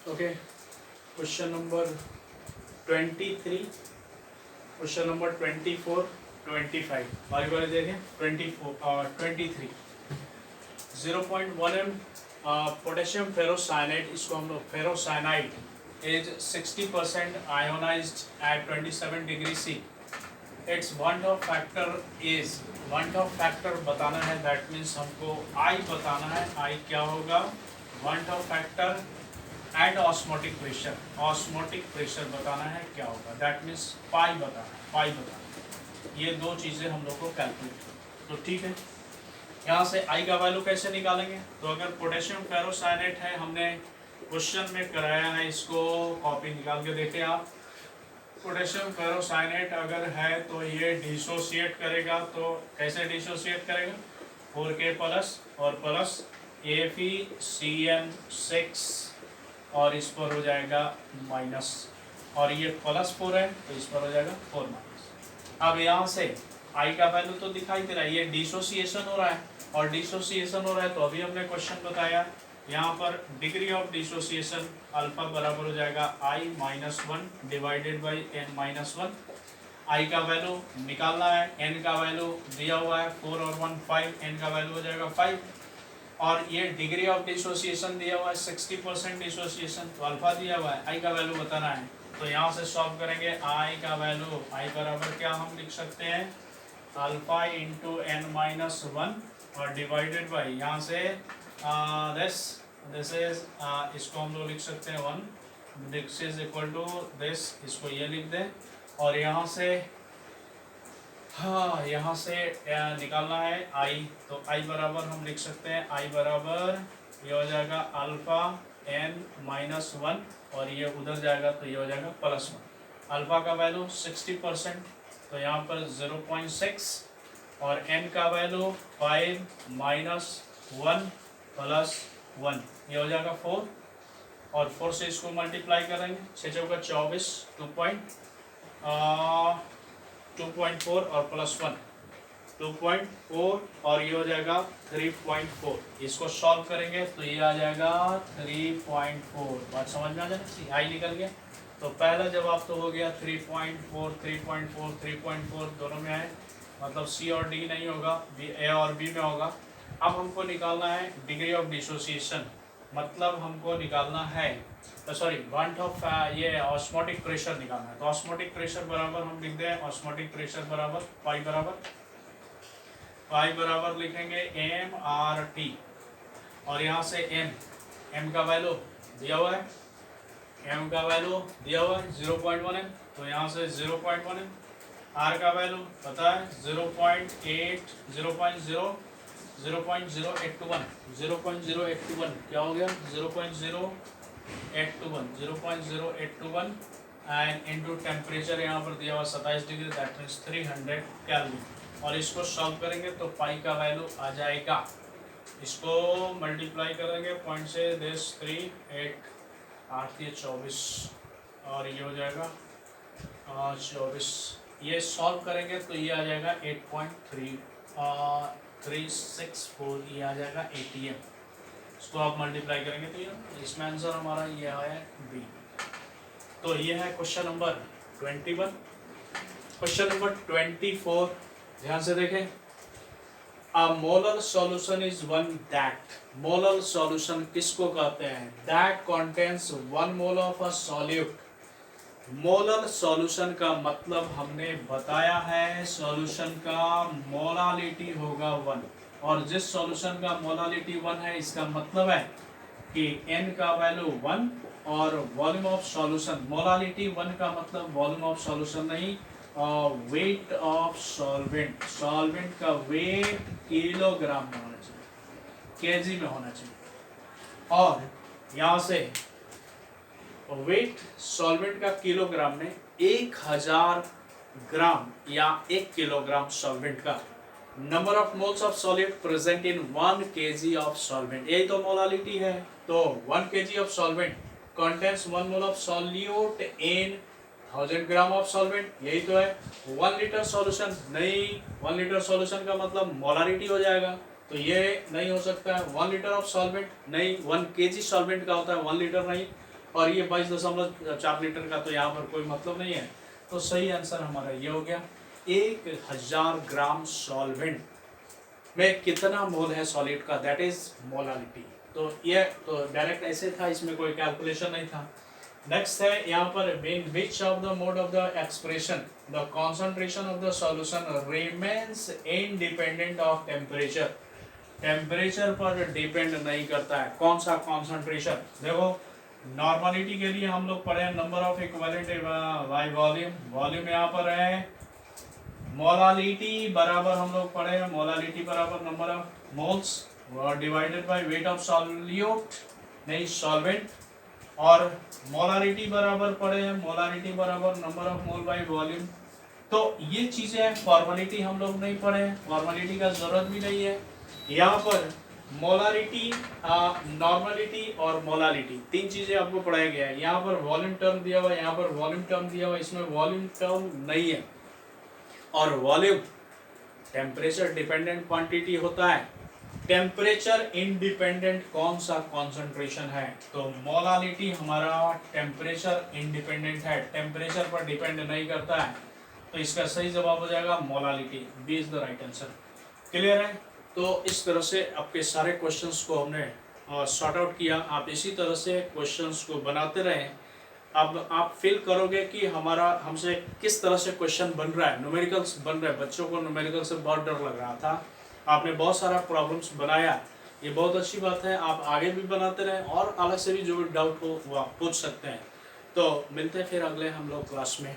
Okay, question number 23, question number 24, 25 बारी बारी देखें। 24 और 23, 0.1 m पोटेशियम फेरोसाइनाइड, इसको हम लोग ferrocyanide is 60% ionised at 27 degree C। Its van't Hoff factor is, van't Hoff factor बताना है, दैट मीन्स हमको I बताना है। I क्या होगा? Want Hoff factor and osmotic pressure, osmotic pressure बताना है क्या होगा, दैट मीन्स पाई बताना है, पाई बताना है। ये दो चीज़ें हम लोग को कैलकुलेट, तो ठीक है। यहाँ से आई का वैल्यू कैसे निकालेंगे? तो अगर पोटेशियम फेरोसाइनेट है, हमने क्वेश्चन में कराया है, इसको कॉपी निकाल के देखें आप। पोटेशियम फेरोसाइनेट अगर है तो ये डिसोसिएट करेगा, तो कैसे डिसोसिएट करेगा? 4K प्लस और प्लस FeCN6 और इस पर हो जाएगा माइनस, और ये +4 है तो इस पर हो जाएगा 4 माइनस। अब यहाँ से आई का वैल्यू तो दिखाई दे रहा है, ये डिसोसिएशन हो रहा है, और डिसोसिएशन हो रहा है तो अभी हमने क्वेश्चन बताया, यहाँ पर डिग्री ऑफ डिसोसिएशन अल्फा बराबर हो जाएगा I-1 डिवाइडेड बाई n-1। आई का वैल्यू निकालना है, n का वैल्यू दिया हुआ है 4 और 1 5, n का वैल्यू हो जाएगा 5, और ये डिग्री ऑफ डिसोसिएशन दिया हुआ है 60% डिसोसिएशन, तो अल्फा दिया हुआ है, आई का वैल्यू बताना है। तो यहाँ से सॉल्व करेंगे, आई का वैल्यू, आई बराबर क्या हम लिख सकते हैं? अल्फा इंटू n-1 और डिवाइडेड बाई यहाँ से दिस इज, इसको हम लोग लिख सकते हैं 1, this is equal to this, इसको ये लिख दें, और यहाँ से हाँ, यहाँ से निकालना है आई, तो आई बराबर हम लिख सकते हैं, आई बराबर ये हो जाएगा अल्फा n-1, और ये उधर जाएगा तो ये हो जाएगा +1। अल्फा का वैल्यू 60%, तो यहाँ पर 0.6, और n का वैल्यू 5 - 1 + 1, ये हो जाएगा 4, और 4 से इसको मल्टीप्लाई करेंगे, 6 चौका 24, 2.4 और +1 2.4, और ये हो जाएगा 3.4। इसको सॉल्व करेंगे तो ये आ जाएगा 3.4। बात समझ में आ जाएगा, आई निकल गया। तो पहला जवाब तो हो गया 3.4, 3.4, 3.4 दोनों में है, मतलब सी और डी नहीं होगा, ए और बी में होगा। अब हमको निकालना है डिग्री ऑफ डिसोसिएशन, मतलब हमको निकालना है, सॉरी वांट ऑफ ये ऑस्मोटिक प्रेशर निकालना है। तो ऑस्मोटिक प्रेशर बराबर हम लिख दें, ऑस्मोटिक प्रेशर बराबर पाई बराबर लिखेंगे MRT, और यहाँ से m का वैल्यू दिया हुआ है, m का वैल्यू दिया हुआ है 0.1 m, तो यहाँ से 0.1 m, r का वैल्यू पता है 0.0821 क्या हो गया? 0.0821 एंड इनटू टेम्परेचर यहाँ पर दिया हुआ 27 डिग्री, दैट मीन्स 300 केल्विन, और इसको सॉल्व करेंगे तो पाई का वैल्यू आ जाएगा, इसको मल्टीप्लाई करेंगे पॉइंट से, दिस 3 8 8 ये 24, और ये हो जाएगा 24, ये सॉल्व करेंगे तो ये आ जाएगा 8.364, ये आ जाएगा ATM। इसको आप मल्टीप्लाई करेंगे तो ये, इसमें आंसर हमारा ये आया बी। तो ये है क्वेश्चन नंबर 21। क्वेश्चन नंबर 24 ध्यान से देखें। A molar solution is one that, molar solution किसको कहते हैं? That contains 1 mole of a solute. Molar solution का मतलब हमने बताया है, सॉल्यूशन का मोलालिटी होगा 1, और जिस सॉल्यूशन का मोलालिटी 1 है, इसका मतलब है कि n का वैल्यू 1 और वॉल्यूम ऑफ सॉल्यूशन, मोलालिटी 1 का मतलब वॉल्यूम ऑफ सॉल्यूशन नहीं, वेट ऑफ सॉल्वेंट, सॉल्वेंट का वेट किलोग्राम में होना चाहिए, केजी में होना चाहिए, और यहाँ से वेट सॉल्वेंट का किलोग्राम में 1000 ग्राम या 1 किलोग्राम सॉल्वेंट का number of moles of solute present in 1 kg of solvent, यही तो मोलालिटी है। तो 1 kg of solvent contains 1 mole of solute in 1000 gram of solvent, यही तो है। 1 लीटर सॉल्यूशन नहीं, 1 लीटर सॉल्यूशन का मतलब मोलारिटी हो जाएगा, तो ये नहीं हो सकता है। 1 लीटर ऑफ सॉल्वेंट नहीं, 1 kg सॉल्वेंट का होता है, 1 लीटर नहीं। और ये 22.4 लीटर का तो यहाँ पर कोई मतलब नहीं है। तो सही आंसर हमारा ये हो गया। 1000 ग्राम सॉल्वेंट में कितना मोल है सॉलिड का, दैट इज मोलालिटी। तो ये तो डायरेक्ट ऐसे था, इसमें कोई कैलकुलेशन नहीं था। नेक्स्ट है यहाँ पर in which of the mode of the expression the concentration of the solution remains independent of temperature. Temperature पर डिपेंड नहीं करता है। कौन सा कॉन्सेंट्रेशन, देखो नॉर्मलिटी के लिए हम लोग पढ़े number of equivalent by volume. Volume यहाँ पर है, मोलालिटी बराबर हम लोग पढ़े हैं, मोलालिटी बराबर number of moles divided by weight of solute नहीं सॉल्वेंट, और मोलारिटी बराबर पढ़े हैं, मोलारिटी बराबर number of mole by volume. तो ये चीजें फॉर्मेलिटी हम लोग नहीं पढ़े हैं, फॉर्मेलिटी का जरूरत भी नहीं है। यहाँ पर मोलारिटी, नॉर्मलिटी और मोलालिटी तीन चीजें आपको पढ़ाया गया है। यहाँ पर वॉल्यूम टर्म दिया हुआ है, यहाँ पर वॉल्यूम टर्म दिया हुआ है, इसमें वॉल्यूम टर्म नहीं है। और वॉल्यूम टेम्परेचर डिपेंडेंट क्वांटिटी होता है, टेम्परेचर इंडिपेंडेंट कौन सा कॉन्सेंट्रेशन है, तो मोलालिटी हमारा टेम्परेचर इंडिपेंडेंट है, टेम्परेचर पर डिपेंड नहीं करता है। तो इसका सही जवाब हो जाएगा molality, B is the right answer. Clear है? तो इस तरह से आपके सारे क्वेश्चंस को हमने सॉर्ट आउट किया। आप इसी तरह से क्वेश्चंस को बनाते रहें। अब आप फील करोगे कि हमारा हमसे किस तरह से क्वेश्चन बन रहा है, न्यूमेरिकल्स बन रहे हैं। बच्चों को न्यूमेरिकल से बहुत डर लग रहा था, आपने बहुत सारा प्रॉब्लम्स बनाया, ये बहुत अच्छी बात है। आप आगे भी बनाते रहें और अलग से भी जो भी डाउट हो वो आप पूछ सकते हैं। तो मिलते हैं फिर अगले हम लोग क्लास में।